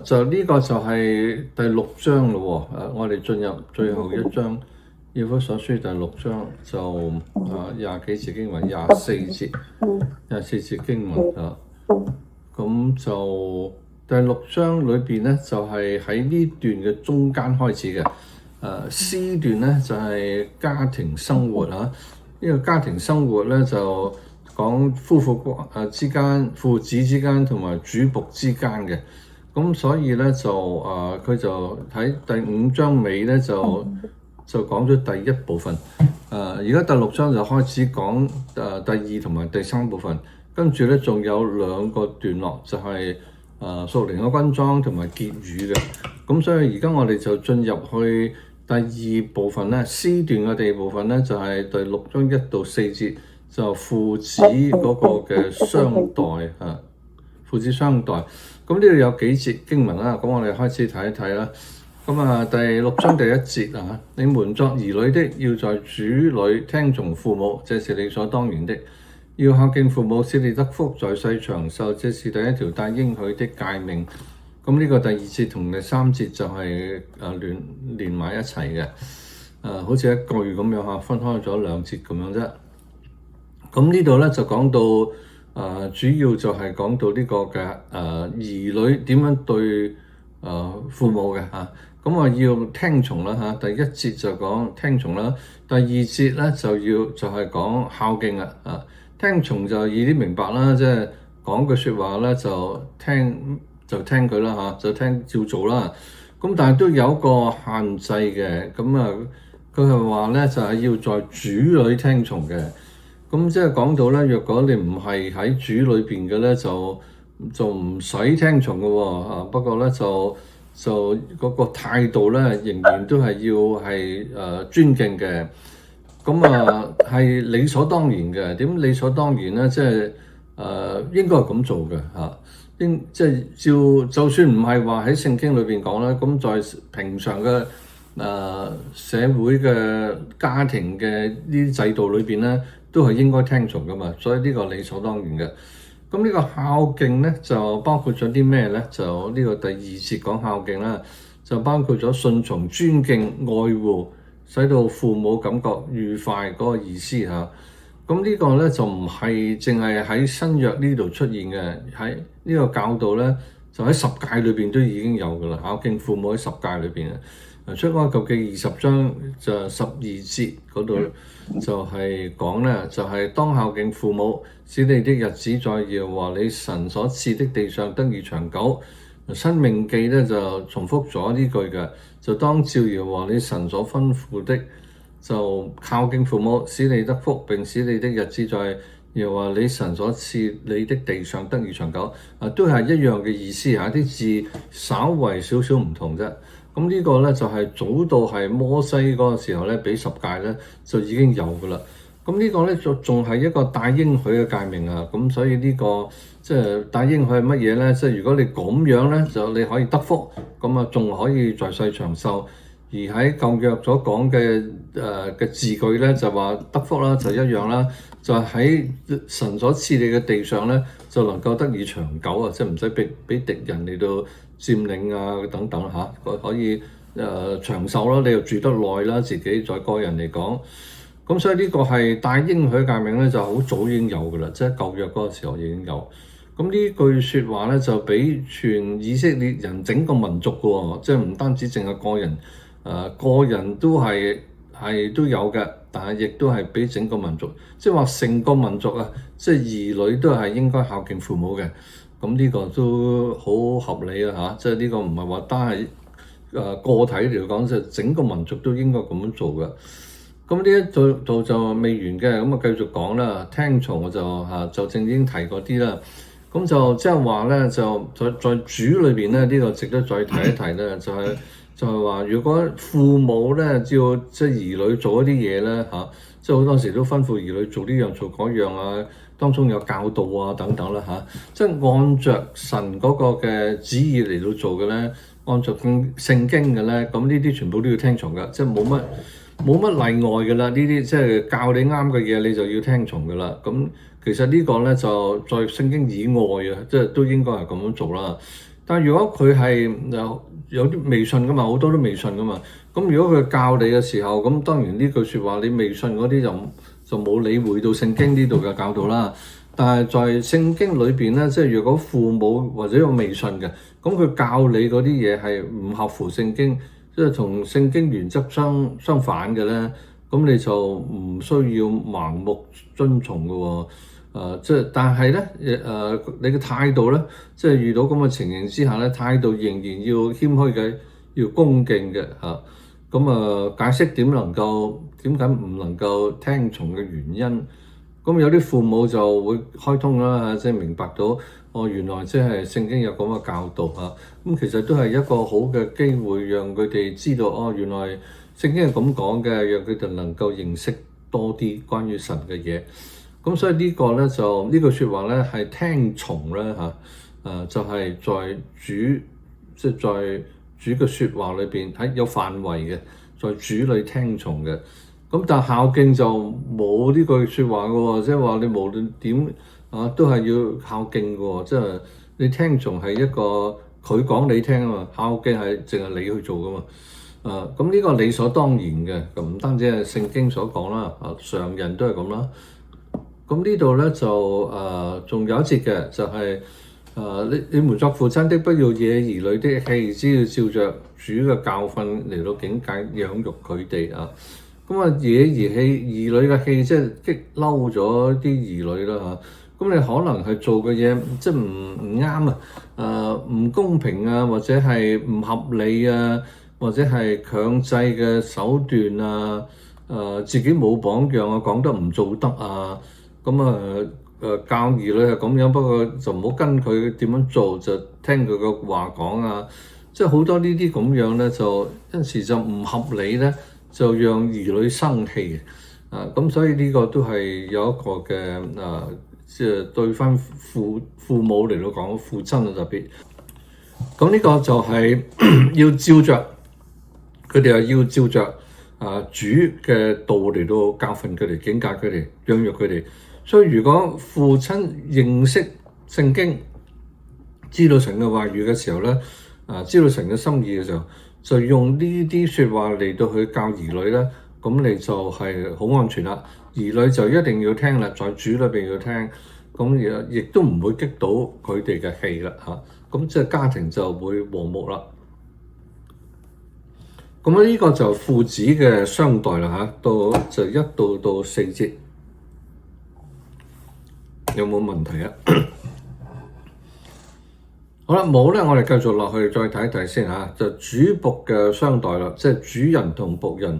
就呢個就係第6章咯喎。我哋進入最後一章，以弗所書第6章就廿幾節經文，24節經文啊。咁就第6章裏邊咧，就係喺呢段嘅中間開始嘅。C 段咧就係家庭生活嚇。呢個家庭生活咧就講夫婦之間、父子之間同埋主僕之間嘅。咁所以咧就佢就喺第5章尾咧就講咗第1部分。而家第6章就開始講第2同埋第3部分，跟住咧仲有2個段落，就係屬靈嘅軍裝同埋結語嘅。咁所以而家我哋就進入去第2部分咧，C 段嘅第2部分咧就係第6章1到4節，就父子嗰個嘅相待父子相待。咁呢度有幾節經文啦，咁我哋開始睇一睇啦。咁第6章第1節你們作兒女的，要在主裏聽從父母，這是理所當然的。要孝敬父母，使你得福，在世長壽，這是第一條帶應許的誡命。咁呢個第2節同第3節就係連埋一齊嘅，好似一句咁樣分開咗2節咁樣啫。咁呢度咧就講到主要就係講到呢個嘅兒女點樣對父母嘅咁要聽從啦第1節就講聽從啦，第2節咧就係講孝敬啦聽從就易啲明白啦，即係講句説話咧就聽佢啦就聽照做啦。咁但係都有個限制嘅，咁佢係話咧就係要在主裏聽從嘅。咁即係講到咧，若果你唔係喺主裏邊嘅咧，就唔使聽從嘅喎不過咧就嗰個態度咧，仍然都係要係尊敬嘅。咁係理所當然嘅。點理所當然咧？即係應該係咁做嘅即係就算唔係話喺聖經裏邊講啦，咁在平常嘅社會嘅家庭嘅呢啲制度裏邊咧，都係應該聽從噶嘛。所以呢個理所當然嘅。咁呢個孝敬咧就包括咗啲咩咧？就呢個第2節講孝敬啦，就包括咗順從、尊敬、愛護，使到父母感覺愉快嗰個意思咁呢個咧就唔係淨係喺新約呢度出現嘅，喺呢個教導咧就喺10誡裏邊都已經有噶啦。孝敬父母喺10誡裏邊出埃及記20章就12節嗰度就係講咧，就係當孝敬父母，使你的日子在耶和華你神所賜的地上得以長久。申命記咧就重複咗呢句嘅，就當照耶和華你神所吩咐的，就孝敬父母，使你得福，並使你的日子在耶和華你神所賜你的地上得以長久。都係一樣嘅意思啲字稍為少少唔同啫。咁呢個咧就係早到係摩西嗰個時候咧，俾10誡咧就已經有噶啦。咁呢個咧仲係一個帶應許嘅誡命咁所以呢個即係帶應許係乜嘢咧？即係如果你咁樣咧，就你可以得福，咁仲可以在世長壽。而喺舊約所講嘅字句咧，就話得福啦，就一樣啦，就喺神所賜你嘅地上咧，就能夠得以長久即係唔使俾敵人嚟到佔領等等可以長壽啦，你又住得耐啦，自己在個人嚟講。咁所以呢個係帶應許誡命咧，就好早已經有噶啦，即係舊約嗰個時候已經有。咁呢句説話咧，就俾全以色列人整個民族嘅喎，即係唔單止淨係個人。個人都係都有嘅，但係亦都係俾整個民族，即係話成個民族即係兒女都係應該孝敬父母嘅。咁呢個都好合理即係呢個唔係話單係個體嚟講，就整個民族都應該咁樣做嘅。咁呢一度就未完嘅，咁繼續講啦。聽從我就正已經提過啲啦。咁就即係話咧，就在主裏邊咧，呢個值得再提一提咧，就係話，如果父母咧要即係兒女做一啲嘢咧即係好多時都吩咐兒女做呢樣做嗰樣當中有教導等等啦即係按着神嗰個嘅旨意嚟到做嘅咧，按着聖經嘅咧，咁呢啲全部都要聽從㗎，即係冇乜例外㗎啦。呢啲即係教你啱嘅嘢，你就要聽從㗎啦。咁其實呢個咧就在聖經以外即係都應該係咁樣做啦。但係如果佢係有啲未信噶嘛，好多都未信噶嘛。咁如果佢教你嘅時候，咁當然呢句説話你未信嗰啲就冇理會到聖經呢度嘅教導啦。但係在聖經裏邊咧，即係如果父母或者有未信嘅，咁佢教你嗰啲嘢係唔合乎聖經，即係同聖經原則相反嘅咧，咁你就唔需要盲目遵從嘅喎。即係但係咧，你嘅態度咧，即係遇到咁嘅情形之下咧，態度仍然要謙虛嘅，要恭敬嘅嚇。解釋點解唔能夠聽從嘅原因。咁有啲父母就會開通啦，即係明白到原來即係聖經有咁嘅教導嚇。咁其實都係一個好嘅機會，讓佢哋知道原來聖經係咁講嘅，讓佢哋能夠認識多啲關於神嘅嘢。咁所以呢個咧就呢句説話咧係聽從咧嚇，就係在主即係在主嘅説話裏邊係有範圍嘅，在主裏聽從嘅。咁但係孝敬就冇呢句説話嘅喎，即係話你無論點都係要孝敬嘅喎，即係你聽從係一個佢講你聽啊嘛，孝敬係淨係你去做嘅嘛。咁呢個理所當然嘅，咁唔單止係聖經所講啦，常人都係咁啦。咁呢度咧就仲有一節嘅，就係你們作父親的，不要惹兒女的氣，只要照着主嘅教訓嚟到警戒養育佢哋啊。咁惹兒女嘅氣，即係激嬲咗啲兒女啦嚇。咁你可能係做嘅嘢即係唔啱啊，唔公平啊，或者係唔合理啊，或者係強制嘅手段啊，自己冇榜樣啊，講得唔做得啊。教兒女係咁樣，不過就唔好跟佢點樣做，就聽佢個話講啊。即係好多呢啲咁樣咧，就有陣時就唔合理咧，就讓兒女生氣咁所以呢個都係有一個嘅即係對翻父母嚟到講，父親啊特別。咁呢個就係要照着佢哋要照着主嘅道嚟到教訓佢哋、警戒佢哋、養育佢哋。所以如果父親認識聖經，知道神嘅話語嘅時候咧，知道神嘅心意嘅時候，就用呢啲説話嚟到去教兒女咧，咁你就係好安全啦。兒女就一定要聽啦，在主裏邊要聽，咁亦都唔會激到佢哋嘅氣啦嚇。咁即係家庭就會和睦啦。咁呢個就父子嘅相待啦嚇，就1到4節。有冇問題啊？好啦，冇咧，我哋繼續落去再睇一睇先嚇。就主僕嘅相待啦，即係主人同僕人。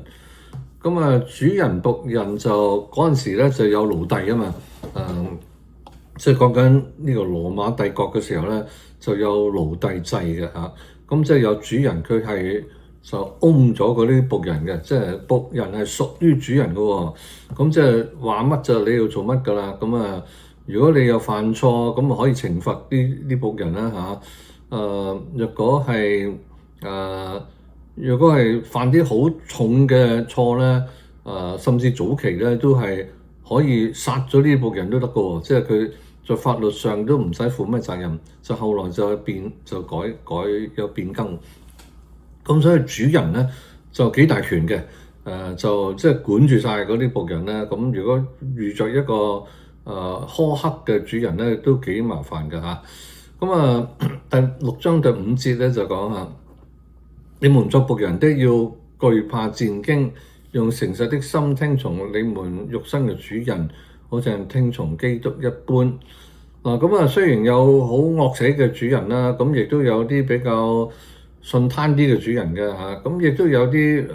主人僕人就嗰陣時咧就有奴隸啊嘛。即係講緊呢個羅馬帝國嘅時候咧，就有奴隸制嘅嚇。咁即係有主人，佢係就 own 咗嗰啲僕人嘅，即係僕人係屬於主人嘅喎。咁即係話乜就你要做乜㗎啦。如果你有犯錯，咁可以懲罰啲僕人啦嚇。如果係犯啲好重嘅錯咧，甚至早期咧都係可以殺咗呢啲僕人都得嘅喎。即係佢在法律上都唔使負咩責任，就後來就改有變更。咁所以主人咧就幾大權嘅，就即係管住晒嗰啲僕人咧。咁如果遇着一個苛刻嘅主人咧，都幾麻煩㗎嚇。第6章第5節咧就講下：你們作僕人的要懼怕戰兢，用誠實的心聽從你們肉身嘅主人，好似聽從基督一般。雖然有好惡死嘅主人啦，咁亦都有啲比較順攤啲嘅主人嘅嚇，咁亦都有啲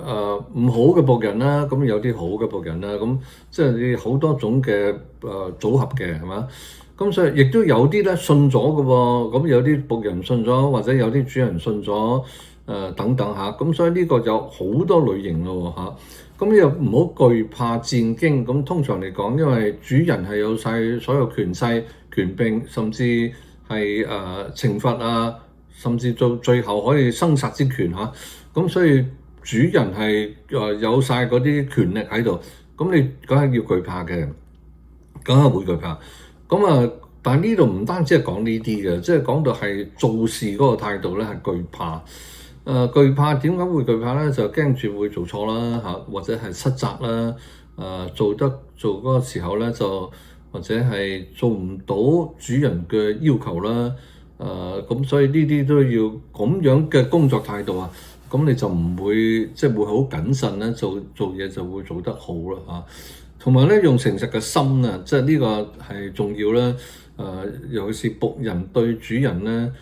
唔好嘅僕人啦，咁有啲好嘅僕人啦，咁即係好多種嘅組合嘅係嘛？咁所以亦都有啲咧信咗嘅喎，咁有啲僕人信咗，或者有啲主人信咗等等嚇，咁所以呢個有好多類型咯嚇。咁又唔好懼怕戰兢。咁通常嚟講，因為主人係有晒所有權勢、權柄，甚至係懲罰啊，甚至到最後可以生殺之權嚇。咁所以主人係有晒嗰啲權力喺度，咁你梗係要懼怕嘅，梗係會懼怕。但係呢度唔單止係講呢啲嘅，即係講到係做事嗰個態度咧係懼怕。懼怕點解會懼怕咧？就驚住會做錯啦嚇，或者係失責啦。做嗰個時候咧就或者係做唔到主人嘅要求啦。咁所以呢啲都要咁樣嘅工作態度啊。咁你就唔會即係會好謹慎咧，做嘢就會做得好啦嚇。同埋咧用誠實嘅心啊，即係呢個係重要啦。尤其是僕人對主人咧，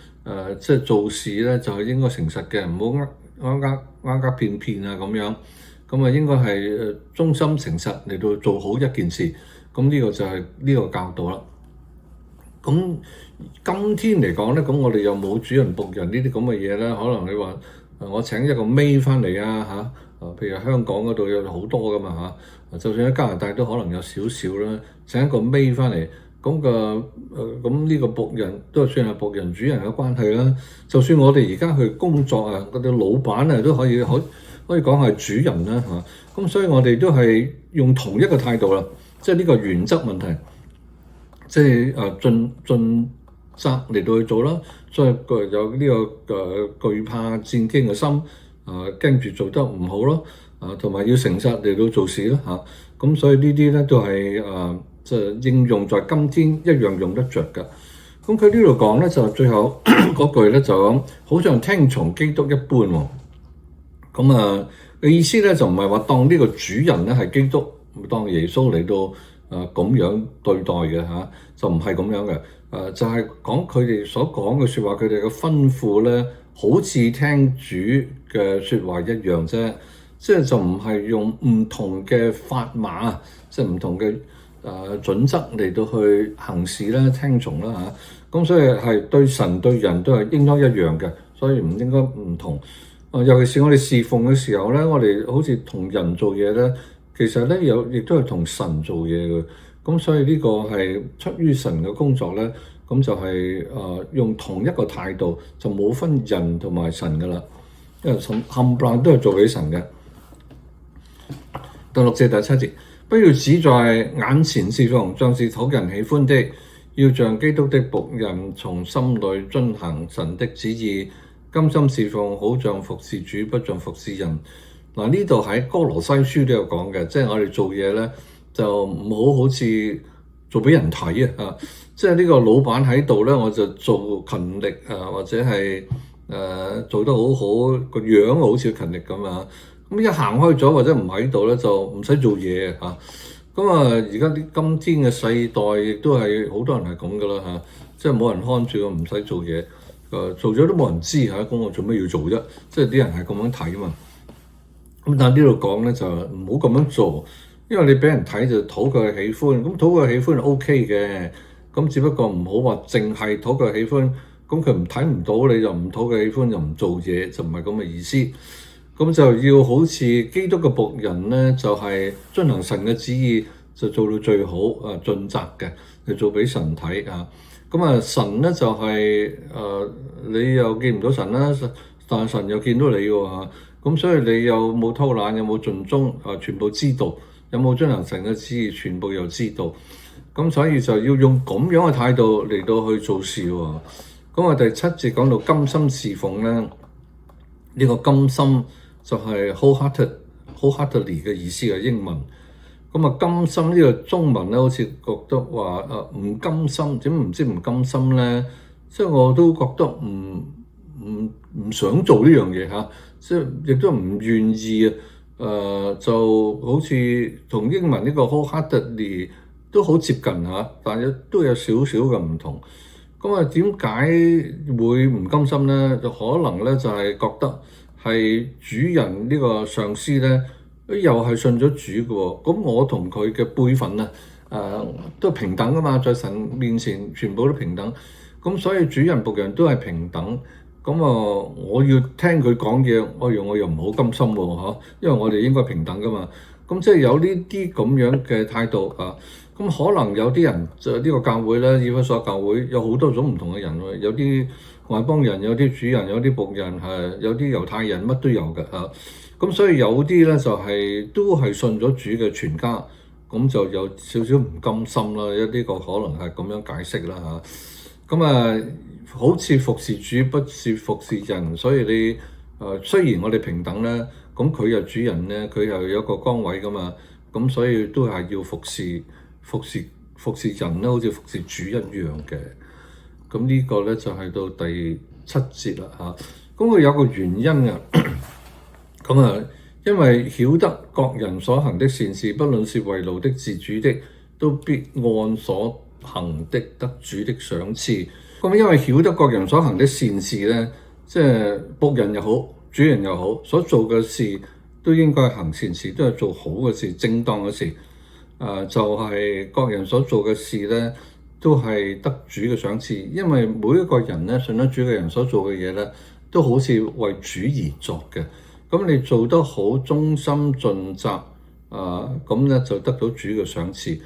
即係做事咧就係應該誠實嘅，唔好呃騙啊咁樣。咁啊應該係忠心誠實嚟到做好一件事。咁呢個就係呢個教導啦。咁今天嚟講咧，咁我哋又冇主人僕人呢啲咁嘅嘢咧。可能你話我請一個 maid 翻嚟啊嚇，譬如香港嗰度有好多噶嘛嚇，就算喺加拿大都可能有少少啦。請一個 maid 翻嚟，咁呢個僕人都算係僕人主人嘅關係啦。就算我哋而家去工作啊，嗰啲老闆啊都可以講係主人啦嚇。咁所以我哋都係用同一個態度啦，即係呢個原則問題。即係盡責嚟到去做啦，所以有呢個懼怕戰驚嘅心，驚住做得唔好咯，同埋要誠實嚟到做事啦嚇。咁所以呢啲咧都係即係應用在今天一樣用得着㗎。咁佢呢度講咧就最後嗰句咧就講，好像聽從基督一般喎。咁嘅意思咧就唔係話當呢個主人咧係基督，當耶穌嚟到。咁樣對待嘅嚇，就唔係咁樣嘅。就係講佢哋所講嘅説話，佢哋嘅吩咐咧，好似聽主嘅説話一樣啫。即係就唔係用唔同嘅法碼，即係唔同嘅準則嚟到去行事啦、聽從啦嚇。咁所以係對神對人都係應該一樣嘅，所以唔應該唔同。尤其是我哋侍奉嘅時候咧，我哋好似同人做嘢咧。其實咧亦都係同神做嘢嘅，咁所以呢個係出於神嘅工作咧，咁就係用同一個態度，就冇分人同埋神噶啦，因為冚唪唥都係做俾神嘅。第6節第7節，不要只在眼前侍奉，像是討人喜歡的，要像基督的僕人，從心裏遵行神的旨意，甘心侍奉，好像服侍主，不像服侍人。嗱，呢度喺哥羅西書都有講嘅，即係我哋做嘢咧就唔好似做俾人睇啊！即係呢個老闆喺度咧，我就做勤力或者係做得好好，個樣好似勤力咁啊！咁一行開咗或者唔喺度咧，就唔使做嘢嚇。咁而家啲今天嘅世代亦都係好多人係咁噶啦嚇，即係冇人看住我唔使做嘢，做咗都冇人知嚇，咁我做咩要做啫？即係啲人係咁樣睇啊嘛。咁但係呢度講咧就唔好咁樣做，因為你俾人睇就討佢喜歡，咁討佢喜歡係 OK 嘅，咁只不過唔好話淨係討佢喜歡，咁佢唔睇唔到你就唔討佢喜歡就唔做嘢，就唔係咁嘅意思。咁就要好似基督嘅僕人咧，就係遵行神嘅旨意，就做到最好盡責嘅，就做俾神睇啊。咁神咧就係你又見唔到神啦，但係神又見到你喎嚇。咁所以你有冇偷懶，有冇盡忠全部知道；有冇遵行神嘅旨意，全部又知道。咁所以就要用咁樣嘅態度嚟到去做事喎。咁第7節講到甘心侍奉咧，呢個甘心就係 wholeheartedly 嘅意思嘅英文。甘心呢個中文咧，好似覺得話唔甘心，點唔知唔甘心咧？即係我都覺得唔想做呢樣嘢嚇。即係亦都唔願意就好似同英文呢個 wholeheartedly 都好接近嚇，但係都有少少嘅唔同。點解會唔甘心咧？就可能咧就係覺得係主人呢個上司咧，又係信咗主嘅喎。咁我同佢嘅輩份都平等㗎嘛，在神面前全部都平等。咁所以主人僕人都係平等。我要聽佢講嘢，我又唔好甘心喎，因為我哋應該平等噶嘛。即係有呢啲咁樣嘅態度啊。可能有啲人就呢個教會咧，以弗所教會有好多種唔同嘅人喎，有啲外邦人，有啲主人，有啲僕人，有啲猶太人，乜都有嘅嚇。所以有啲咧就係都係信咗主嘅全家，咁就有少少唔甘心啦。呢個可能係咁樣解釋啦嚇。咁好似服侍主不是服侍人，所以你雖然我哋平等咧，咁佢又主人咧，佢又有一個崗位噶嘛，咁所以都係要服侍人咧，好似服侍主一樣嘅。咁呢個咧就係到第7節啦嚇。咁佢有個原因嘅，咁因為曉得各人所行的善事，不論是為奴的自主的，都必按所行的得主的賞賜。咁因為曉得各人所行的善事咧，即係僕人又好，主人又好，所做嘅事都應該行善事，都係做好嘅事、正當嘅事。就係各人所做嘅事咧，都係得主嘅賞賜。因為每一個人咧，信得主嘅人所做嘅嘢咧，都好似為主而作嘅。咁你做得好，忠心盡責，咁咧就得到主嘅賞賜。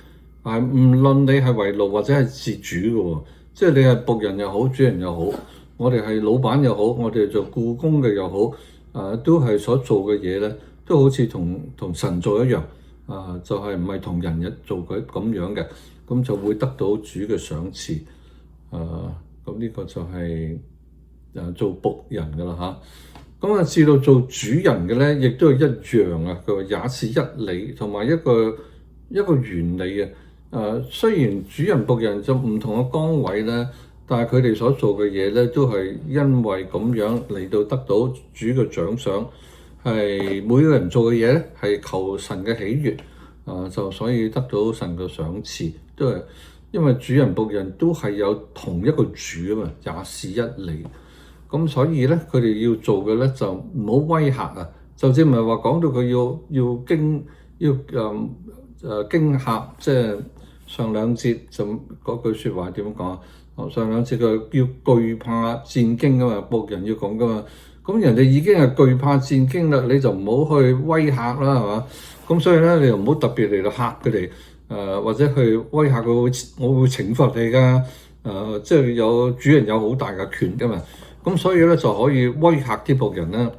唔論你係為奴或者係自主嘅喎，即係你係僕人又好，主人又好，我哋係老闆又好，我哋做僱工嘅又好，都係所做嘅嘢咧，都好似同神做一樣，就係唔係同人做佢咁樣嘅，咁就會得到主嘅賞賜。咁呢個就係做僕人嘅啦嚇。咁至到做主人嘅咧，亦都係一樣啊。佢話也是一理，同埋一個原理啊。雖然主人僕人就唔同嘅崗位咧，但係佢哋所做嘅嘢咧，都係因為咁樣嚟到得到主嘅獎賞。係每個人做嘅嘢咧，係求神嘅喜悅，就所以得到神嘅賞賜，都係因為主人僕人都係有同一個主啊嘛，也是一理。咁所以咧，佢哋要做嘅咧就唔好威嚇啊！就算唔係話講到佢要驚嚇，即係上兩節就嗰句説話點樣講啊？上兩節佢要懼怕戰驚噶嘛，僕人要講噶嘛。咁人哋已經係懼怕戰驚啦，你就唔好去威嚇啦，係嘛？咁所以咧，你又唔好特別嚟到嚇佢哋，或者去威嚇佢，我會懲罰你㗎。即係有主人有好大嘅權㗎嘛。咁所以咧就可以威嚇啲僕人啦，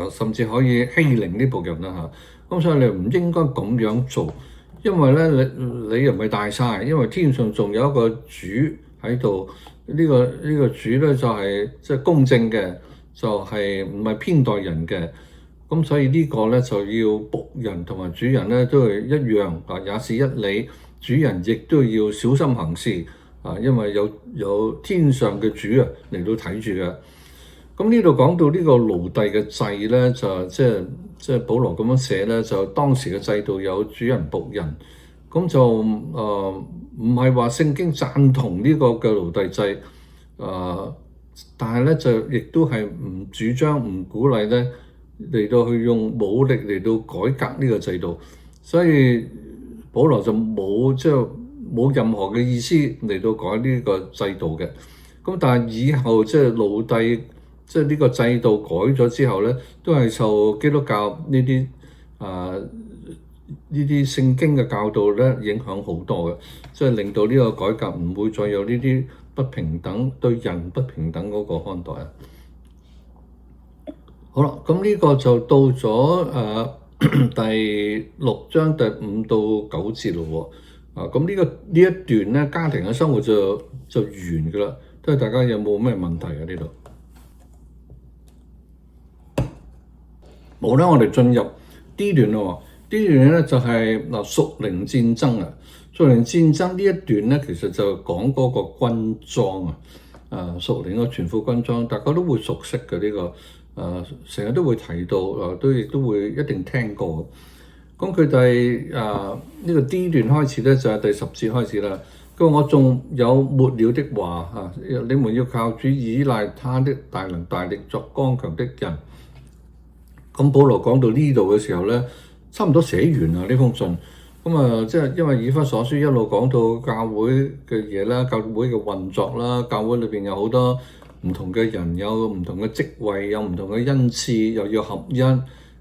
甚至可以欺凌啲僕人啦嚇。咁所以你唔應該咁樣做，因為咧你又唔係大晒，因為天上仲有一個主喺度，呢個主咧就係即係公正嘅，就係唔係偏待人嘅。咁所以呢個咧就要僕人同埋主人咧都係一樣，也是一理。主人亦都要小心行事。因為有天上嘅主嚟到睇住嘅。咁呢度講到呢個奴隸嘅制咧，就即係保羅咁樣寫咧，就當時嘅制度有主人僕人，咁就唔係話聖經贊同呢個嘅奴隸制，但係咧就亦都係唔主張唔鼓勵咧嚟到去用武力嚟到改革呢個制度，所以保羅就冇任何嘅意思嚟到改呢個制度嘅。咁但係以後即係奴隸，即係呢個制度改咗之後咧，都係受基督教呢啲聖經嘅教導咧影響好多嘅，即係令到呢個改革唔會再有呢啲不平等，對人不平等嗰個看待啊。好啦，咁呢個就到咗第6章第5到9節咯。咁呢一段咧，家庭嘅生活就完噶啦。睇下大家有冇咩問題啊？呢度冇啦，我哋進入 D 段咯。D 段咧就係屬靈戰爭啊。屬靈戰爭呢一段咧，其實就講嗰個軍裝啊。屬靈嘅全副軍裝，大家都會熟悉嘅呢個。成日都會提到，亦都會一定聽過。咁佢第呢個 D 段開始咧，就係第10節開始啦。佢話我仲有末了的話，你們要靠主，倚賴他的大能大力，作剛強的人。咁保羅講到呢度嘅時候咧，差唔多寫完啦呢封信。咁即係因為以弗所書一路講到教會嘅嘢啦，教會嘅運作啦，教會裏邊有好多唔同嘅人，有唔同嘅職位，有唔同嘅恩賜，又要合一，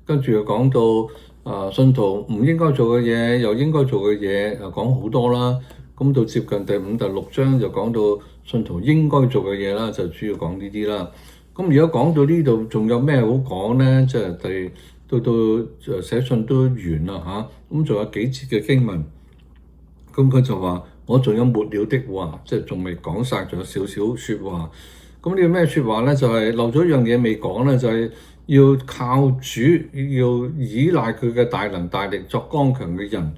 跟住又講到信徒唔應該做嘅嘢，又應該做嘅嘢，講好多啦。咁到接近第5、第6章就講到信徒應該做嘅嘢啦，就主要講呢啲啦。咁如果講到呢度，仲有咩好講咧？即係到寫信都完啦嚇，咁仲有幾節嘅經文，咁佢就話我仲有末了的話，即係仲未講晒，仲有少少説話。咁呢個咩説話咧？就係漏咗一樣嘢未講咧，就係要靠主，要依賴佢嘅大能大力作剛強嘅人。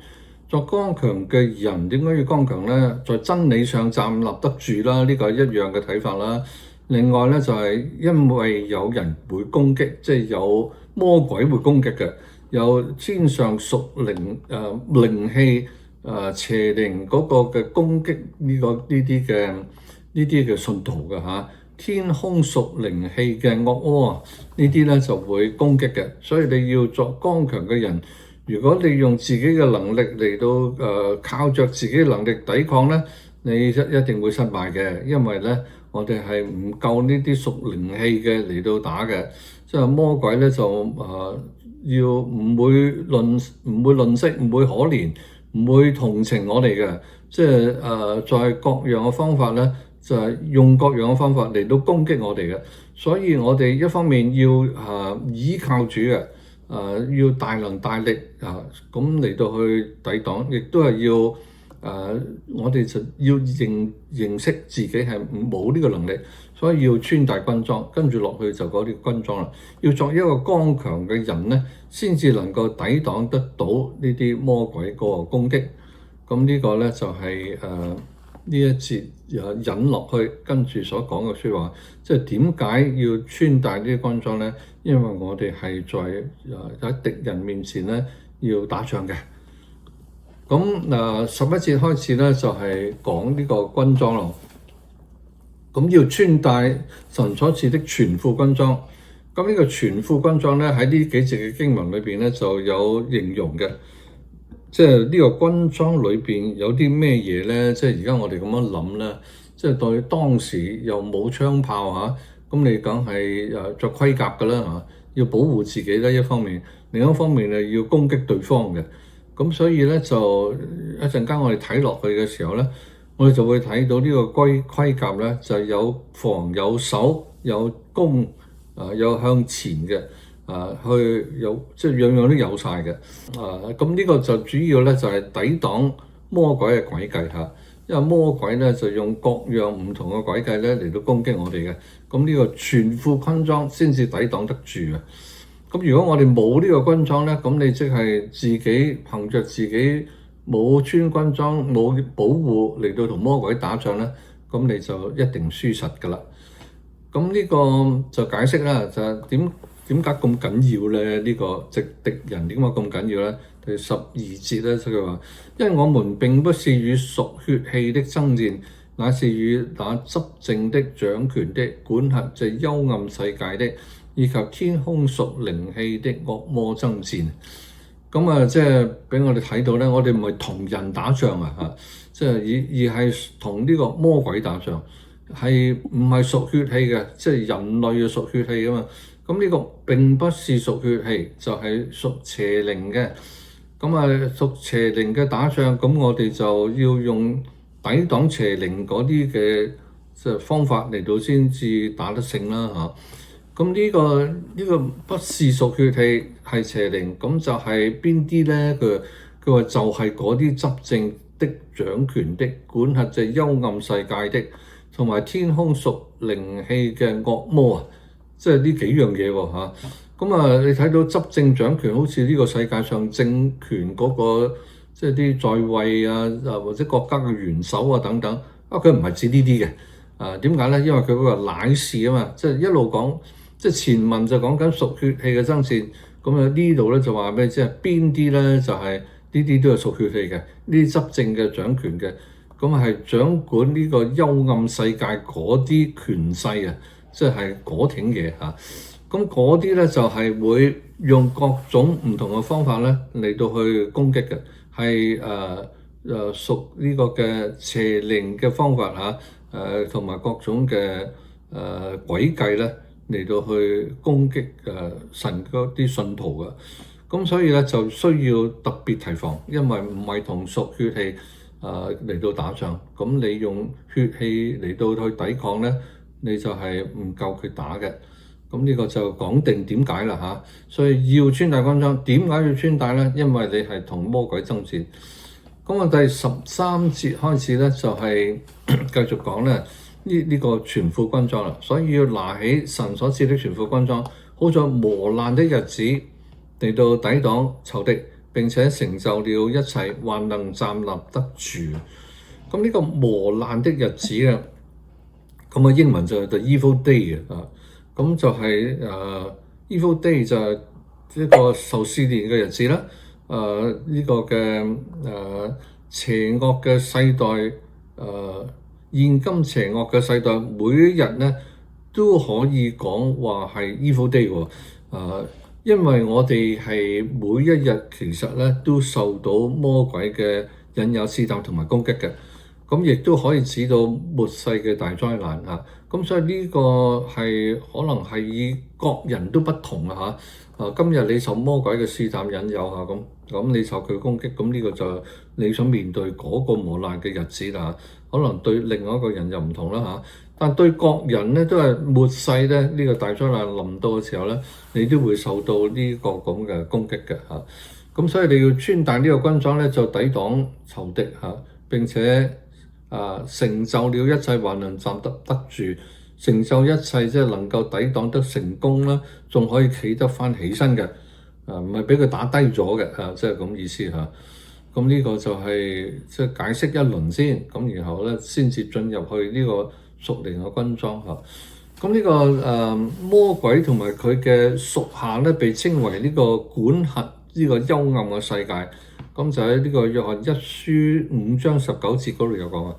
作剛強嘅人點解要剛強咧？在真理上站立得住啦，呢個係一樣嘅睇法啦。另外咧就係因為有人會攻擊，即係有魔鬼會攻擊嘅，有天上屬靈氣邪靈嗰個嘅攻擊呢啲嘅信徒嘅嚇。天空屬靈氣嘅惡魔呢啲咧就會攻擊嘅，所以你要作剛強嘅人。如果你用自己嘅能力嚟到靠着自己嘅能力抵抗咧，你一定會失敗嘅，因為咧我哋係唔夠呢啲屬靈氣嘅嚟到打嘅，即係魔鬼咧就要唔會吝嗇，唔會可憐，唔會同情我哋嘅，即係在各樣嘅方法咧就係用各樣嘅方法嚟到攻擊我哋嘅，所以我哋一方面要依靠主嘅。要大能大力咁嚟到去抵擋，亦都係要我哋就要認識自己係冇呢個能力，所以要穿戴軍裝，跟住落去就嗰啲軍裝啦。要作一個剛強嘅人咧，先至能夠抵擋得到呢啲魔鬼嗰個攻擊。咁呢個咧就係呢一節引落去，跟住所講嘅説話，即係點解要穿戴呢啲軍裝咧？因為我哋係在喺敵人面前咧要打仗嘅。咁11節開始咧就係講呢個軍裝咯。咁要穿戴神所賜的全副軍裝。咁呢個全副軍裝咧喺呢幾節嘅經文裏邊咧就有形容嘅。即係呢個軍裝裏邊有啲咩嘢咧？即係而家我哋咁樣諗咧，即係對當時又冇槍炮嚇，咁你梗係着盔甲㗎啦嚇，要保護自己咧一方面，另一方面要攻擊對方嘅。咁所以咧就一陣間我哋睇落去嘅時候咧，我哋就會睇到呢個盔甲咧就有防有守有攻有向前嘅。去有即係樣樣都有晒嘅，咁呢個就主要咧就係抵擋魔鬼嘅詭計嚇，因為魔鬼咧就用各樣唔同嘅詭計咧嚟到攻擊我哋嘅，咁呢個全副軍裝先至抵擋得住啊！咁如果我哋冇呢個軍裝咧，咁你即係自己憑着自己冇穿軍裝冇保護嚟到同魔鬼打仗咧，咁你就一定輸實㗎啦。咁呢個就解釋啦，就係點解咁緊要咧？呢個敵人點解咁緊要咧？第12節咧，佢話：因為我們並不是與屬血氣的爭戰，乃是與那執政的、掌權的、管轄這幽暗世界的，以及天空屬靈氣的惡魔爭戰。咁即係俾我哋睇到咧，我哋唔係同人打仗啊，即係而係同呢個魔鬼打仗，係唔係屬血氣嘅？即係人類嘅屬血氣啊嘛。咁呢個並不是屬血氣，就係屬邪靈嘅。咁屬邪靈嘅打仗，咁我哋就要用抵擋邪靈嗰啲嘅方法嚟到先至打得勝啦嚇。咁呢個不是屬血氣係邪靈，咁就係邊啲咧？佢話就係嗰啲執政的、掌權的、管轄這幽暗世界的，同埋天空屬靈氣嘅惡魔啊！即係呢幾樣嘢喎嚇，你睇到執政掌權好似呢個世界上政權嗰個，即係啲在位或者國家嘅元首啊等等，佢唔係指呢啲嘅，點解咧？因為佢嗰個乃是啊嘛，即係一路講，即係前文就講緊屬血氣嘅爭戰，咁呢度咧就話咩？即係邊啲咧就係呢啲都係屬血氣嘅，呢啲執政嘅掌權嘅，咁係掌管呢個幽暗世界嗰啲權勢啊！即係嗰挺嘢嚇，咁嗰啲咧就係會用各種唔同嘅方法咧嚟到去攻擊嘅，係屬呢個嘅邪靈嘅方法嚇，同埋各種嘅詭計咧嚟到去攻擊神嗰啲信徒嘅，咁所以咧就需要特別提防，因為唔係同屬血氣嚟到打仗，咁你用血氣嚟到去抵抗咧，你就係唔夠佢打嘅。咁呢個就講定點解啦嚇。所以要穿戴軍裝，點解要穿戴咧？因為你係同魔鬼爭戰。咁啊，第13節開始咧就係繼續講咧呢個全副軍裝啦。所以要拿起神所賜的全副軍裝，好在磨難的日子嚟到抵擋仇敵，並且成就了一切，還能站立得住。咁呢個磨難的日子啊，咁啊英文就係 the evil day 啊，咁就係evil day 就係一個受試煉嘅日子啦。呢個嘅邪惡嘅世代，現今邪惡嘅世代，每一日咧都可以講話係 evil day 喎。因為我哋係每一日其實咧都受到魔鬼嘅引誘、試探同埋攻擊嘅，咁亦都可以指到末世嘅大災難嚇。咁所以呢個係可能係以各人都不同啊嚇。今日你受魔鬼嘅試探引誘嚇，咁你受佢攻擊，咁呢個就你想面對嗰個磨難嘅日子啦。可能對另外一個人又唔同啦嚇。但對各人咧都係末世咧，呢個大災難臨到嘅時候咧，你都會受到呢個咁嘅攻擊嘅嚇。咁所以你要穿戴呢個軍裝咧，就抵擋仇敵嚇，並且成就了一切，還能站得住。成就一切即係能夠抵擋得成功啦，仲可以企得翻起身嘅，唔係俾佢打低咗嘅嚇，即係咁意思嚇。咁呢個就係即係解釋一輪先，咁然後咧先至進入去呢個屬靈嘅軍裝嚇。咁呢個魔鬼同埋佢嘅屬下咧，被稱為呢個管轄呢個幽暗嘅世界。咁就喺呢個約翰一書5章19節嗰度有講啊，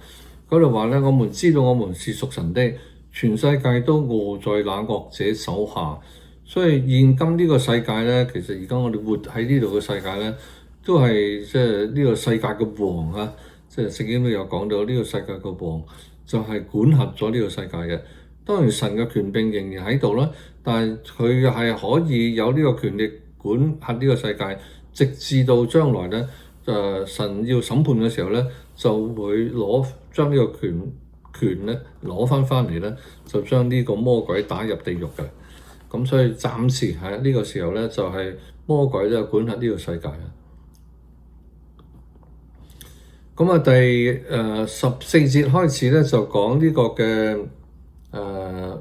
嗰度話咧，我們知道我們是屬神的，全世界都臥在那惡者手下。所以現今呢個世界咧，其實而家我哋活喺呢度嘅世界咧，都係即係呢個世界嘅王啊！即係聖經都有講到呢個世界嘅王就係管轄咗呢個世界嘅。當然神嘅權柄仍然喺度啦，但係佢係可以有呢個權力管轄呢個世界，直至到將來咧，神要審判嘅時候咧，就會將呢個權咧攞翻嚟咧，就將呢個魔鬼打入地獄嘅。咁所以暫時喺呢個時候咧，就係魔鬼咧管轄呢個世界啊。咁啊，第14節開始咧就講呢個嘅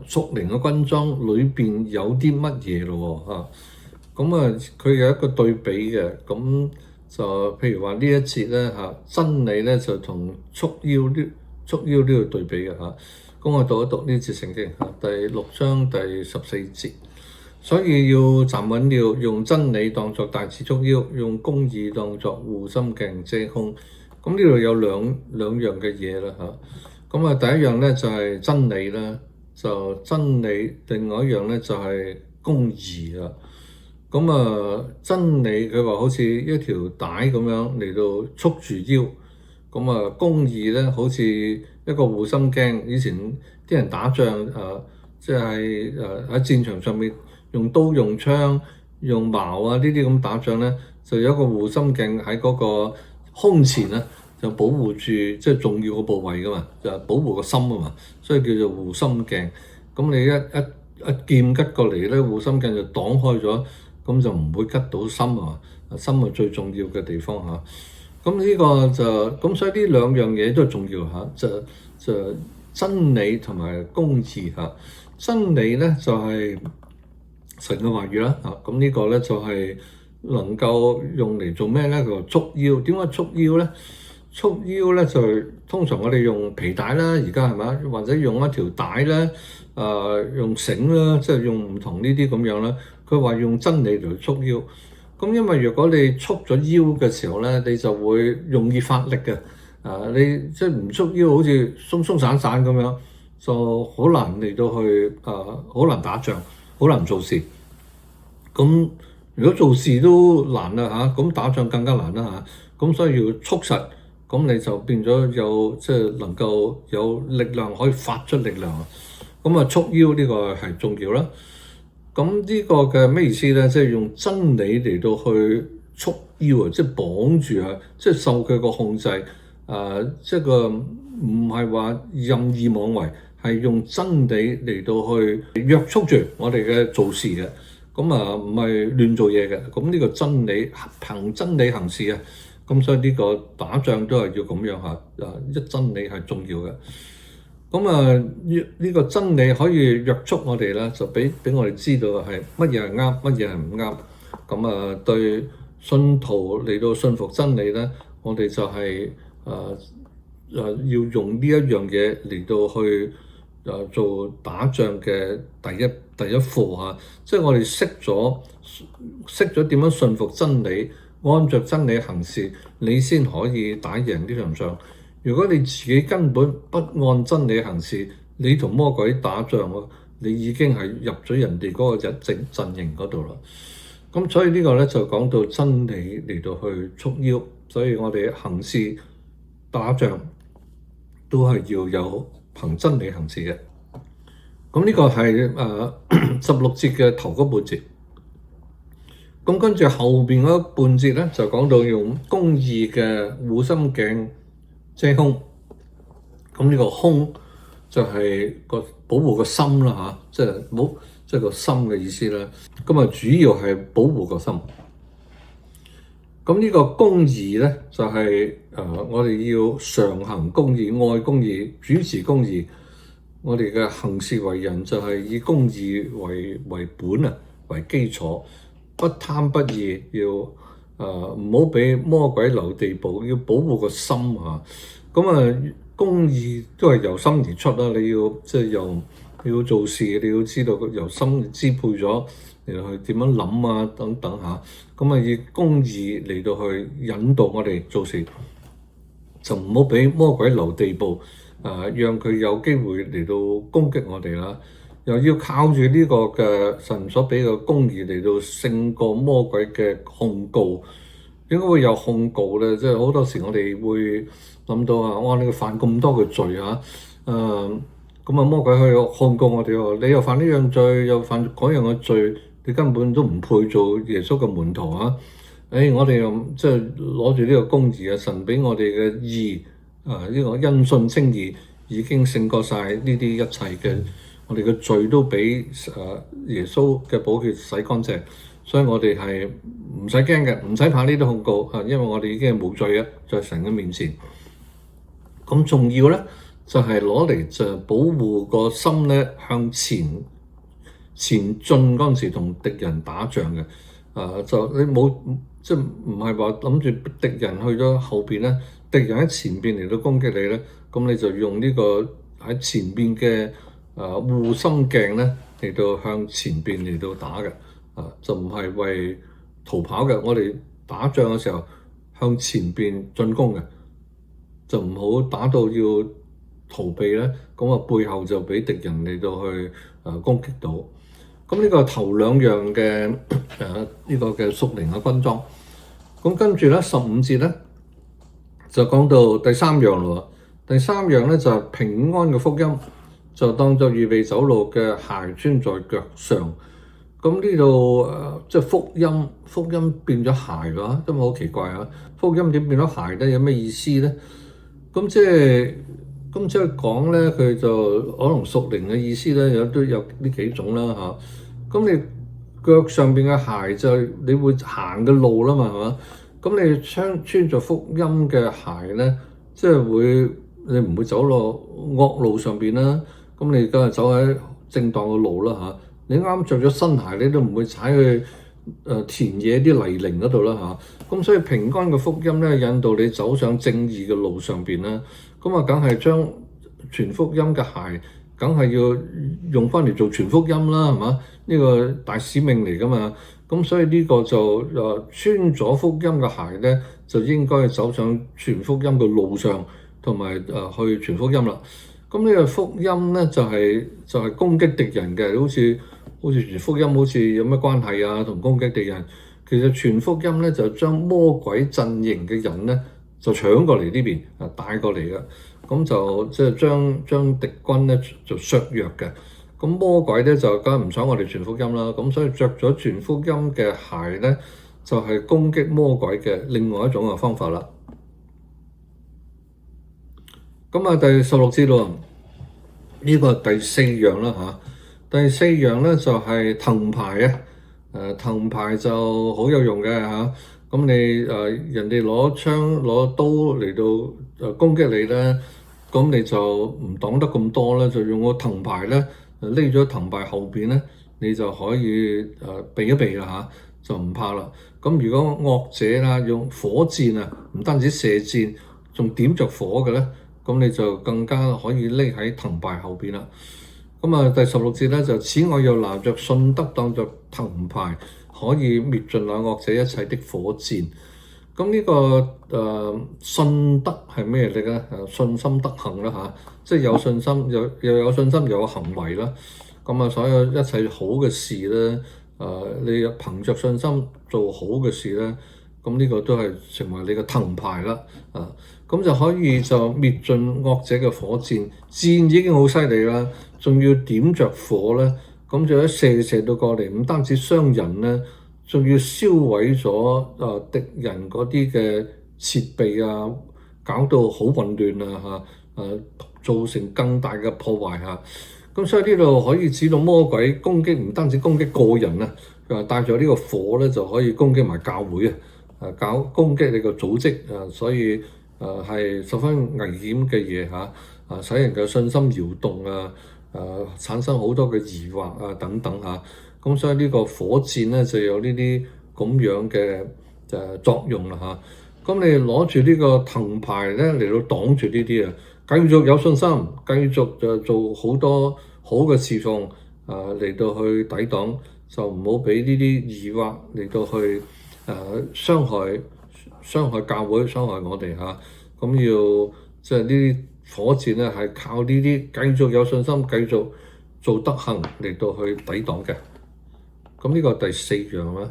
屬靈嘅軍裝裏邊有啲乜嘢咯嚇。咁啊，佢有一個對比嘅，咁就譬如話呢一節咧嚇，真理咧就同束腰呢個對比嘅嚇。咁我讀一讀呢節聖經嚇，第6章第14節。所以要站穩了，用真理當作帶子束腰，用公義當作護心鏡遮胸。咁呢度有兩樣嘅嘢啦嚇。咁啊，第一樣咧就係真理啦，就真理；另外一樣咧就係公義啊。咁啊，真理佢話好似一條帶咁樣嚟到束住腰。咁啊，公義咧好似一個護心鏡。以前啲人打仗即係喺戰場上面用刀、用槍、用矛啊呢啲咁打仗咧，就有一個護心鏡喺嗰個胸前咧，就保護住即係重要嘅部位噶嘛，就保護個心啊嘛，所以叫做護心鏡。咁你一劍吉過嚟咧，護心鏡就擋開咗，咁就唔會吉到心啊。心係最重要嘅地方嚇。咁呢個就咁，所以呢兩樣嘢都係重要嚇。就真理同埋公義嚇。真理咧就係神嘅話語啦嚇。咁呢個咧就係能夠用嚟做咩咧？佢話束腰。點解束腰咧？束腰咧就通常我哋用皮帶啦，而家係咪？或者用一條帶啦，用繩啦，即係用唔同呢啲咁樣啦。佢話用真理嚟束腰。咁因為如果你束咗腰嘅時候咧，你就會容易發力嘅。你即係唔束腰，好似鬆鬆散散咁樣，就好難嚟到去好難打仗，好難做事。咁如果做事都難啦嚇，咁打仗更加難啦嚇。咁所以要束實。咁你就變咗有即係能夠有力量可以發出力量啊！咁啊束腰呢個係重要啦。咁呢個嘅咩意思咧？即係用真理嚟到去束腰啊，即係綁住啊，即係受佢個控制。即係個唔係話任意妄為，係用真理嚟到去約束住我哋嘅做事嘅。咁啊，唔係亂做嘢嘅。咁呢個真理憑真理行事啊。咁所以呢個打仗都係要咁樣嚇。一真理係重要嘅。咁啊，呢個真理可以約束我哋啦，就俾我哋知道係乜嘢係啱，乜嘢係唔啱。咁啊，對信徒嚟到信服真理咧，我哋就係要用呢一樣嘢嚟到去做打仗嘅第一課嚇。即係我哋識咗點樣信服真理，按着真理行事，你先可以打贏呢場仗。如果你自己根本不按真理行事，你同魔鬼打仗喎，你已經係入咗人哋嗰個陣營嗰度啦。咁所以呢個咧就講到真理嚟到去束腰，所以我哋行事打仗都係要有憑真理行事嘅。咁呢個係16節嘅頭嗰半節。咁跟住後邊嗰半節咧就講到用公義嘅護心鏡遮胸。咁呢個胸就係保護個心啦嚇，即係個心嘅意思啦。咁啊主要係保護個心。咁呢個公義咧就係我哋要常行公義、愛公義、主持公義。我哋嘅行事為人就係以公義為本啊，為基礎，不貪不義，要唔好俾魔鬼留地步，要保護個心啊。咁啊，公義都係由心而出啦。你要做事，你要知道由心支配咗嚟去點樣諗啊等等嚇。咁啊，以公義嚟到去引導我哋做事，就唔好俾魔鬼留地步。讓佢有機會嚟到攻擊我哋啦，又要靠住呢個嘅神所俾嘅公義嚟到勝過魔鬼嘅控告。點解會有控告咧？即係好多時我哋會諗到哇！你犯咁多嘅罪嚇，咁魔鬼去控告我哋喎，你又犯呢樣罪，又犯嗰樣嘅罪，你根本都唔配做耶穌嘅門徒啊！我哋又即係攞住呢個公義嘅神俾我哋嘅義。呢個因信稱義已經勝過晒呢啲一切嘅，我哋嘅罪都俾耶穌嘅寶血洗乾淨，所以我哋係唔使驚嘅，唔使怕呢啲控告，因為我哋已經係無罪嘅，在神嘅面前。咁重要咧，就係攞嚟就保護個心咧向前進嗰陣時同敵人打仗嘅。就你冇即係唔係話諗住敵人去咗後邊咧？敵人喺前邊嚟到攻擊你咧，咁你就用呢個喺前邊嘅護心鏡咧嚟到向前邊嚟到打嘅，就唔係為逃跑嘅。我哋打仗嘅時候向前邊進攻嘅，就唔好打到要逃避咧，咁背後就俾敵人嚟到去攻擊到。咁呢個頭兩樣嘅呢個嘅屬靈嘅軍裝。咁跟住咧15節咧。就講到第三樣咯，第三樣咧就係平安嘅福音，就當作預備走路嘅鞋穿在腳上。咁呢度即係福音變咗鞋㗎，都好奇怪啊！福音點變咗鞋咧？有咩意思咧？咁即係講咧，佢就可能屬靈嘅意思咧，都有呢幾種啦嚇。咁你腳上邊嘅鞋就係你會行嘅路啦嘛，係嘛？咁你穿着福音嘅鞋咧，即係你唔會走落惡路上邊啦。咁你梗係走喺正當嘅路啦嚇。你啱着咗新鞋，你都唔會踩去田野啲泥濘嗰度啦嚇。咁所以平安嘅福音咧，引導你走上正義嘅路上邊啦。咁啊，梗係將傳福音嘅鞋，梗係要用翻嚟做傳福音啦，係嘛？呢個大使命嚟㗎嘛。咁所以呢個就穿咗福音嘅鞋咧，就應該走上傳福音嘅路上，同埋去傳福音啦。咁呢個福音咧就係攻擊敵人嘅，好似傳福音好似有咩關係啊？同攻擊敵人，其實傳福音咧就將魔鬼陣營嘅人咧就搶過嚟呢邊帶過嚟嘅，咁就即係將敵軍咧就削弱嘅。咁魔鬼咧就梗係唔想我哋傳福音啦，咁所以着咗傳福音嘅鞋咧，就係攻擊魔鬼嘅另外一種嘅方法啦。咁第16節咯，呢個第4樣啦嚇。第4樣咧就係藤牌啊，藤牌就好有用嘅嚇。咁你人哋攞槍攞刀嚟到攻擊你咧，咁你就唔擋得咁多咧，就用個藤牌咧匿咗藤牌後邊咧，你就可以避一避啦嚇，就唔怕啦。咁如果惡者啦用火箭啊，唔單止射箭，仲點着火嘅咧，咁你就更加可以匿喺藤牌後邊啦。咁第16節咧就此外又拿着信德當作藤牌，可以滅盡那惡者一切的火箭。咁呢個信德係咩嚟咧？信心德行啦嚇，即係有信心又有信心又有行為啦。咁所有一切好嘅事咧，你憑着信心做好嘅事咧，咁呢個都係成為你嘅藤牌啦。咁就可以就滅盡惡者嘅火箭。箭已經好犀利啦，仲要點着火咧，咁就一射到過嚟，唔單止傷人咧，仲要燒毀咗敵人嗰啲嘅設備啊，搞到好混亂啊嚇，造成更大嘅破壞嚇。咁所以呢度可以指到魔鬼攻擊唔單止攻擊個人啊，佢話帶咗呢個火咧就可以攻擊埋教會啊，攻擊你個組織啊，所以係十分危險嘅嘢嚇，使人嘅信心搖動啊，產生好多嘅疑惑啊等等嚇。咁所以呢個火箭咧就有呢啲咁樣嘅作用啦嚇。咁你攞住呢個藤牌咧嚟到擋住呢啲啊，繼續有信心，繼續就做好多好嘅侍奉嚟到去抵擋，就唔好俾呢啲疑惑嚟到去傷害教會，傷害我哋嚇。咁要即係呢啲火箭咧係靠呢啲繼續有信心，繼續做德行嚟到去抵擋嘅。咁呢個第4樣啦。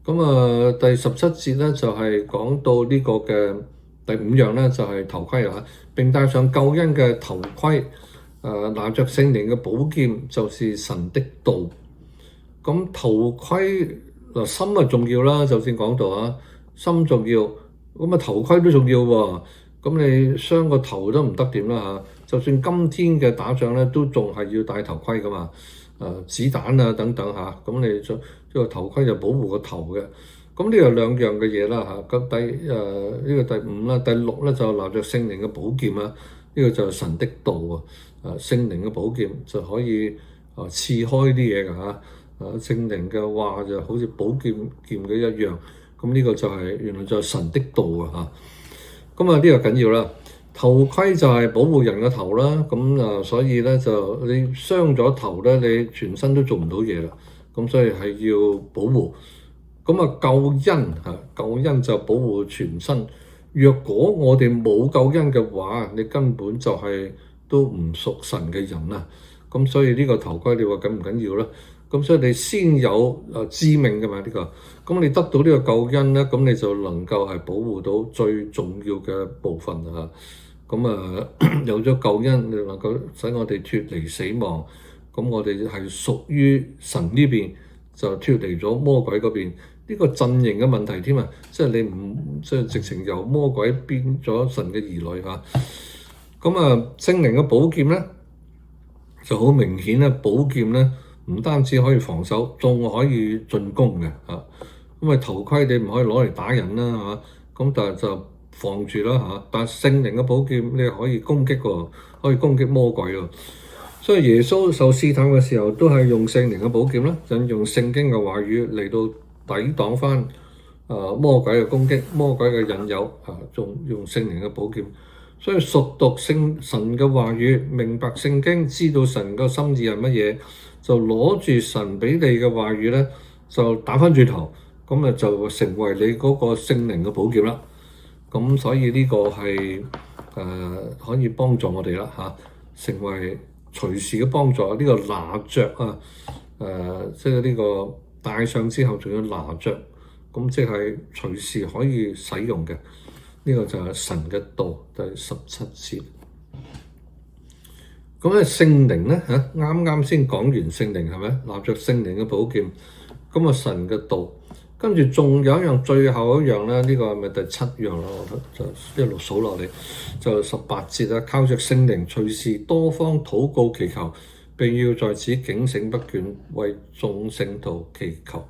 咁第17節咧就係講到呢個嘅第5樣咧，就係頭盔啦，並戴上救恩嘅頭盔，拿着聖靈嘅寶劍，就是神的道。咁頭盔心重要啦，就算講到啊，心重要，咁頭盔都重要喎。咁你傷個頭都唔得掂啦嚇，就算今天嘅打仗咧，都仲係要戴頭盔噶嘛。子彈啊等等嚇，咁你呢個頭盔就保護個頭嘅。咁呢個2樣嘅嘢啦嚇。咁呢個第5啦，第6咧就拿着聖靈嘅寶劍啊，呢個就係神的道啊。聖靈嘅寶劍就可以刺開啲嘢㗎嚇。聖靈嘅話就好似寶劍嘅一樣。咁呢個就係原來就係神的道啊嚇。咁呢個緊要啦。頭盔就係保護人嘅頭啦，咁所以咧就你傷咗頭咧，你全身都做唔到嘢啦，咁所以係要保護。咁救恩就保護全身。若果我哋冇救恩嘅話，你根本就係都唔屬神嘅人啊。咁所以呢個頭盔你話緊唔緊要咧？咁所以你先有致命嘅嘛呢個，咁你得到呢個救恩咧，咁你就能夠係保護到最重要嘅部分啊。咁有咗救恩，你能夠使我哋脫離死亡，咁我哋係屬於神呢邊，就脫離咗魔鬼嗰邊。呢個陣營嘅問題添啊，即係你唔即係直情由魔鬼變咗神嘅兒女嚇。咁聖靈嘅寶劍咧就好明顯啦，寶劍咧唔單止可以防守，仲可以進攻嘅嚇。咁頭盔你唔可以攞嚟打人啦嚇，咁但係就防住啦嚇。但係聖靈嘅寶劍你可以攻擊喎，可以攻擊魔鬼喎。所以耶穌受試探嘅時候都係用聖靈嘅寶劍啦，引用聖經嘅話語嚟到抵擋翻魔鬼嘅攻擊、魔鬼嘅引誘仲用聖靈嘅寶劍。所以熟讀神嘅話語，明白聖經，知道神嘅心意係乜嘢，就攞住神俾你嘅話語咧，就打翻轉頭，咁就成為你嗰個聖靈嘅寶劍啦。咁所以呢個係可以幫助我哋啦嚇，成為隨時嘅幫助。呢個拿着即係呢個戴上之後仲要拿着，咁即係隨時可以使用嘅。呢個就係神嘅道，第17節。咁聖靈咧啱啱先講完聖靈係咪？拿着聖靈嘅寶劍，咁神嘅道，跟住仲有一樣最後一樣咧，呢個係咪第七樣啦？我覺得就一路數落嚟，就18節啦。靠着聖靈，隨時多方禱告祈求，並要在此警醒不倦，為眾聖徒祈求。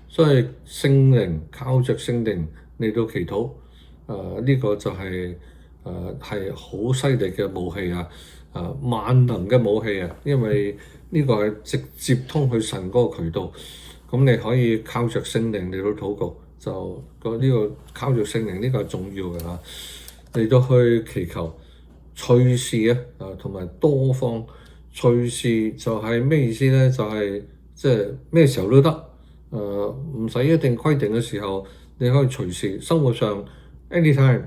所以聖靈靠着聖靈嚟到祈禱，呢個就係好犀利嘅武器啊！萬能嘅武器啊！因為呢個係直接通去神嗰個渠道，咁你可以靠着聖靈嚟到禱告，就呢個靠着聖靈呢個係重要嘅嚇，嚟到去祈求隨時同埋多方。隨時就係咩意思咧？就係即係咩時候都得，唔使一定規定嘅時候，你可以隨時生活上 anytime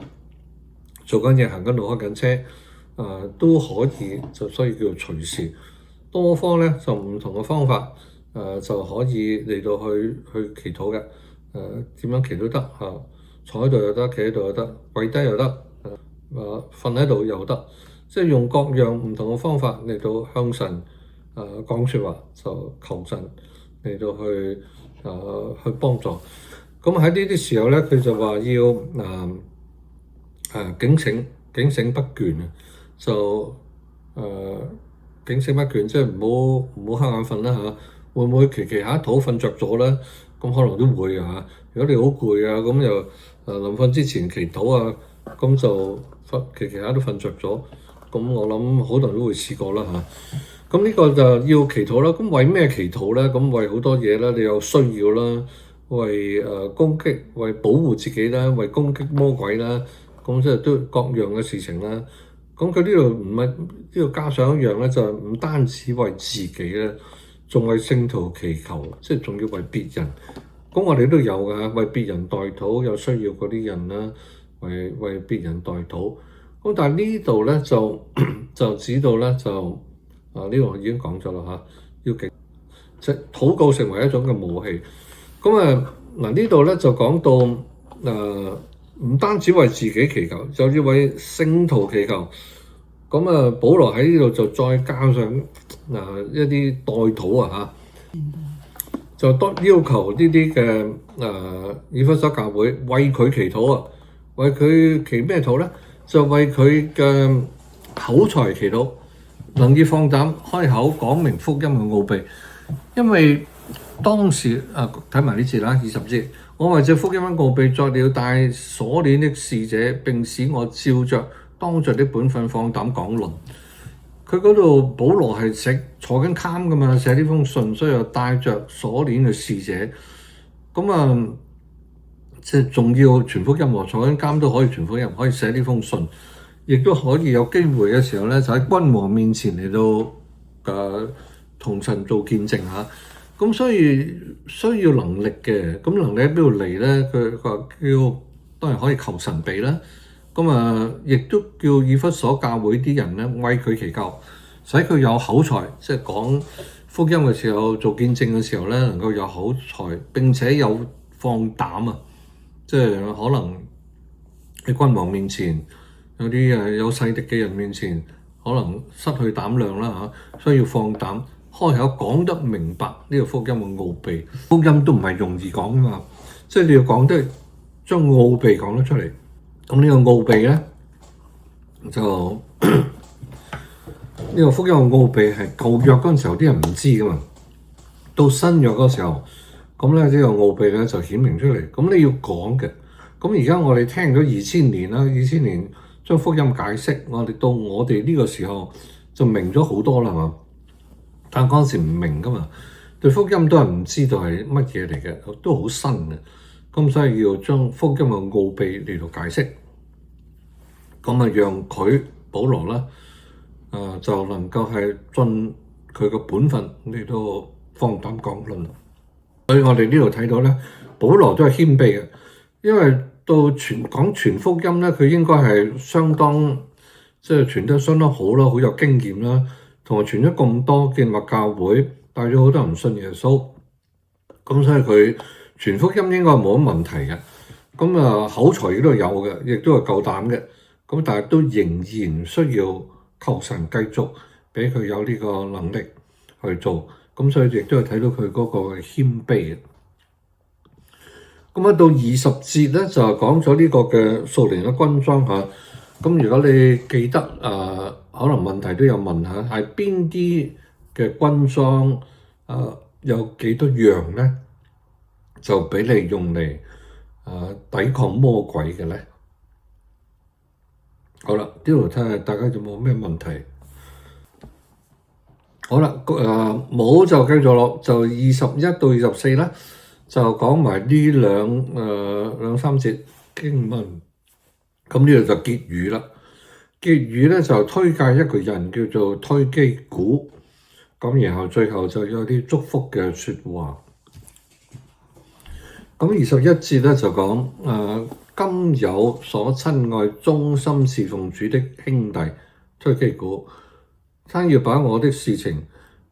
做緊嘢、行緊路、開緊車，都可以，就所以叫做隨時。多方咧就唔同嘅方法，就可以嚟到去祈禱嘅。點樣祈都得嚇，坐喺度又得，企喺度又得，跪低又得，瞓喺度又得。即係用各樣唔同嘅方法嚟到向神講説話，就求神嚟到去幫助。咁喺呢啲時候咧，佢就話要警醒不倦啊！就警醒不倦，即係唔好瞌眼瞓啦嚇。會唔會期下一肚瞓着咗咧？咁可能都會啊嚇。如果你好攰啊，咁又臨瞓之前祈禱啊，咁就期下都瞓着咗。咁我諗好多人都會試過啦嚇。咁呢個就要祈禱啦。咁為咩祈禱咧？咁為好多嘢啦，你有需要啦，為攻擊、為保護自己啦，為攻擊魔鬼啦。咁即係都各樣嘅事情啦。咁佢呢度唔係呢度加上一樣咧，就係唔單止為自己咧，仲為聖徒祈求，即係仲要為別人。咁我哋都有㗎，為別人代禱，有需要嗰啲人啦，為別人代禱。咁但係呢度咧就指到咧就呢個我已經講咗啦嚇，要即係禱告成為一種嘅武器。咁呢度咧就講到唔單止為自己祈求，就要為聖徒祈求。咁保羅喺呢度就再加上一啲代禱啊嚇，就多要求呢啲嘅以弗所教會為佢祈禱啊，為佢祈咩禱咧？就為佢嘅口才祈禱，能以放膽開口講明福音嘅奧秘。因為當時睇埋呢節啦，20節，我為這福音嘅奧秘作了帶鎖鏈的使者，並使我照着當着的本分放膽講論。佢嗰度保羅係坐緊監㗎嘛，寫呢封信，所以又帶着鎖鏈嘅使者。咁即係仲要傳福音喎，坐緊監都可以傳福音，可以寫呢封信，亦都可以有機會嘅時候咧，就喺君王面前嚟到同神做見證嚇。咁所以需要能力嘅，咁能力喺邊度嚟咧？佢話叫當然可以求神俾啦。咁亦都叫以弗所教會啲人咧為佢祈求，使佢有口才，即係講福音嘅時候、做見證嘅時候咧，能夠有口才，並且有放膽啊！即係可能喺君王面前，有啲有勢力嘅人面前，可能失去膽量啦嚇，所以要放膽開口講得明白呢個福音嘅奧秘。福音都唔係容易講㗎嘛，即係你要講得將奧秘講得出嚟。咁呢個奧秘咧，就呢個福音嘅奧秘係舊約嗰陣時候啲人唔知㗎嘛，到新約嗰時候。咁咧呢個奧秘咧就顯明出嚟，咁你要講嘅。咁而家我哋聽咗2000年啦，2000年將福音解釋，到我哋呢個時候就明咗好多啦嘛。但嗰陣時唔明噶嘛，對福音都係唔知道係乜嘢嚟嘅，都好新嘅。咁所以要將福音嘅奧秘嚟到解釋，咁讓佢保羅啦，就能夠係盡佢嘅本分嚟到放膽講論。所以我哋呢度睇到咧，保羅都係謙卑嘅，因為到講傳福音咧，佢應該係相當即係傳得相當好啦，好有經驗啦，同埋傳咗咁多建立教會，帶咗好多人信耶穌，咁所以佢傳福音應該冇乜問題嘅。咁口才亦都有嘅，亦都係夠膽嘅。咁但係都仍然需要求神繼續俾佢有呢個能力去做。咁所以亦都係睇到佢嗰個謙卑嘅。咁到20節咧就講咗呢個嘅屬靈嘅軍裝嚇。咁如果你記得可能問題都有問下，係邊啲嘅軍裝有幾多樣咧？就俾你用嚟抵抗魔鬼嘅咧。好啦，呢度睇下大家有冇咩問題。好啦，冇就繼續落，就21到24啦，就講埋呢兩三節經文。咁呢度就結語啦。結語咧就推介一個人叫做推基古，咁然後最後就有啲祝福嘅説話。咁21節咧就講今有所親愛忠心侍奉主的兄弟推基古，他要把我的事情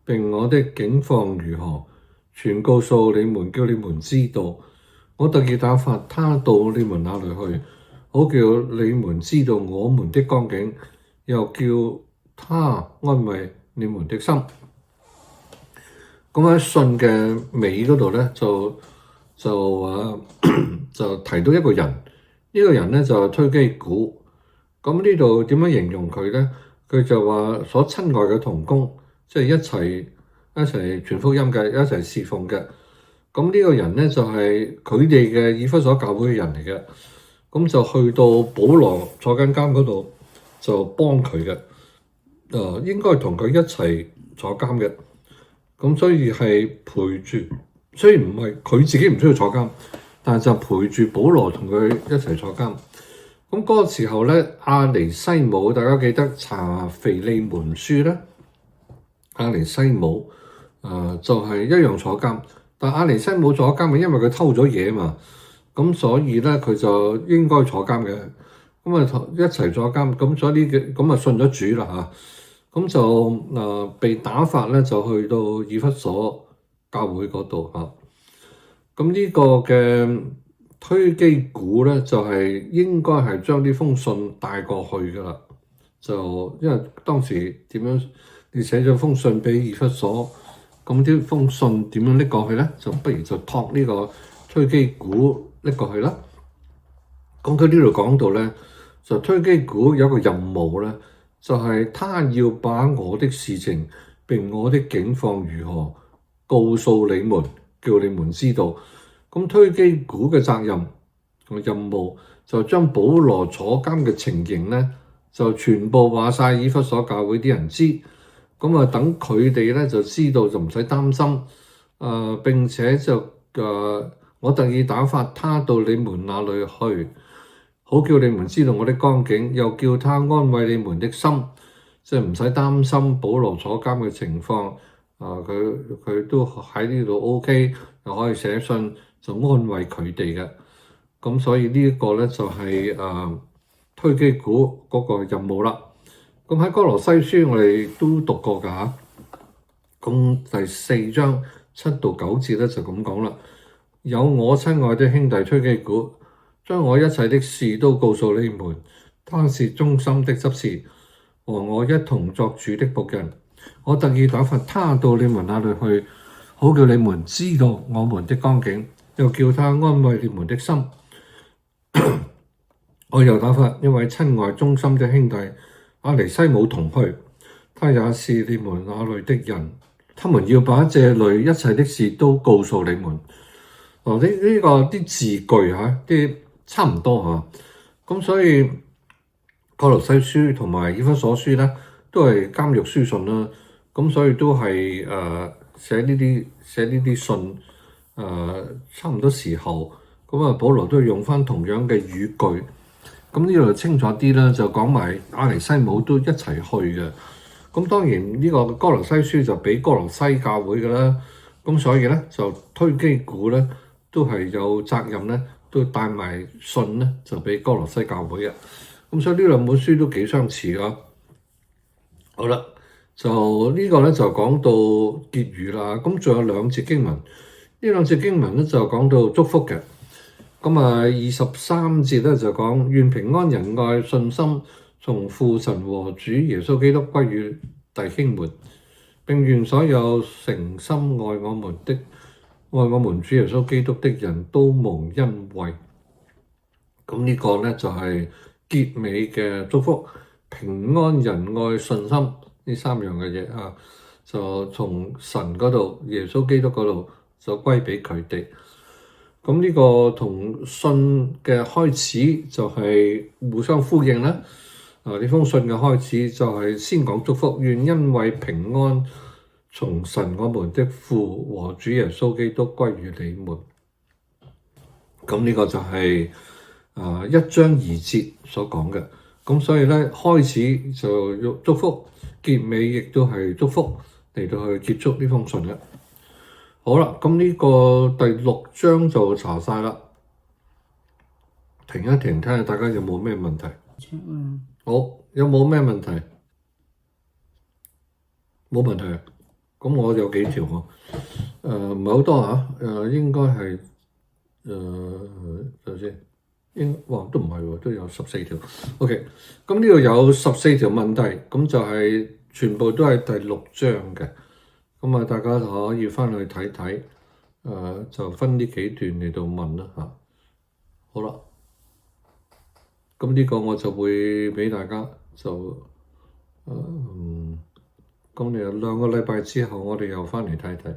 並我的境況如何，全告訴你們，叫你們知道。我特意打發他到你們那裏去，好叫你們知道我們的光景，又叫他安慰你們的心。咁喺信嘅尾嗰度咧，就提到一個人，呢個人咧就推基古。咁呢度點樣形容佢咧？佢就話所親愛嘅同工，即係一齊傳福音嘅，一齊侍奉嘅。咁呢個人咧就係佢哋嘅以弗所教會嘅人嚟嘅。咁就去到保羅坐緊監嗰度，就幫佢嘅。應該同佢一齊坐監嘅。咁所以係陪住，雖然唔係佢自己唔需要坐監，但係就陪住保羅同佢一齊坐監。咁嗰個時候咧，阿尼西姆大家記得查腓利門書咧，阿尼西姆就係一樣坐監，但阿尼西姆坐監係因為佢偷咗嘢嘛，咁所以咧佢就應該坐監嘅。咁一齊坐監，咁所以咁信咗主啦嚇，咁就被打發咧就去到以弗所教會嗰度嚇。咁呢個嘅推基古咧就應該係將呢封信帶過去噶啦，就因為當時點樣你寫咗封信俾以弗所，咁呢封信點樣拎過去咧？就不如就託呢個推基古拎過去啦。咁佢呢度講到咧，就推基古有一個任務咧，就係他要把我的事情並我的境況如何告訴你們，叫你們知道。咁推基古嘅責任同任務就將保羅坐監嘅情形咧，就全部話晒以弗所教會啲人知。咁等佢哋咧就知道，就唔使擔心。並且就我特意打發他到你們那裏去，好叫你們知道我的光景，又叫他安慰你們的心，即係唔使擔心保羅坐監嘅情況。佢都喺呢度 OK， 又可以寫信就安慰佢哋嘅。咁所以呢一個咧就係推基古嗰個任務啦。咁喺哥羅西書我哋都讀過㗎嚇。咁第4章7到9節咧就咁講啦。有我親愛的兄弟推基古，將我一切的事都告訴你們，他是忠心的執事，和我一同作主的僕人。我特意打發他到你們那裏去，好叫你們知道我們的光景，又叫他安慰你們的心。我又打發一位親愛忠心的兄弟阿尼西姆同去，他也是你們那裏的人，他們要把這裏一切的事都告訴你們。呢個啲字句啲差唔多嚇，咁所以哥羅西書同埋以弗所書咧都係監獄書信啦，咁所以都係寫呢啲信差唔多時候，咁保羅都用翻同樣嘅語句，咁呢度清楚啲啦，就講埋阿尼西姆都一齊去嘅。咁當然呢個哥羅西書就俾哥羅西教會嘅啦，咁所以咧就推基古咧都係有責任咧，都帶埋信咧就俾哥羅西教會嘅。咁所以呢兩本書都幾相似咯。好啦，就呢個咧就講到結語啦。咁仲有兩節經文，呢兩節經文咧就講到祝福嘅。咁23節咧就講願平安仁愛信心從父神和主耶穌基督歸於弟兄們，並願所有誠心愛我們的愛我們主耶穌基督的人都蒙恩惠。咁呢個咧就係結尾嘅祝福，平安、仁愛、信心呢三樣嘅嘢啊，就從神嗰度、耶穌基督嗰度就歸俾佢哋。咁呢個同信嘅開始就係互相呼應啦。呢封信嘅開始就係先講祝福，願恩惠平安從神我們的父和主耶穌基督歸於你們。咁呢個就係1章2節所講嘅。咁所以咧開始就要祝福，結尾亦都係祝福嚟到去結束呢封信嘅。好啦，咁呢個第6章就查晒啦。停一停，睇下大家有冇咩問題。好，有冇咩問題？冇問題。咁我有幾條喎？唔係好多嚇。應該係睇下先。都唔係喎，都有14條。OK，咁呢度有14條問題，咁就係全部都係第6章嘅。咁啊，大家可以翻去睇睇。就分呢幾段嚟到問啦嚇。好啦，咁呢個我就會俾大家就咁你2個禮拜之後，我哋又翻嚟睇睇。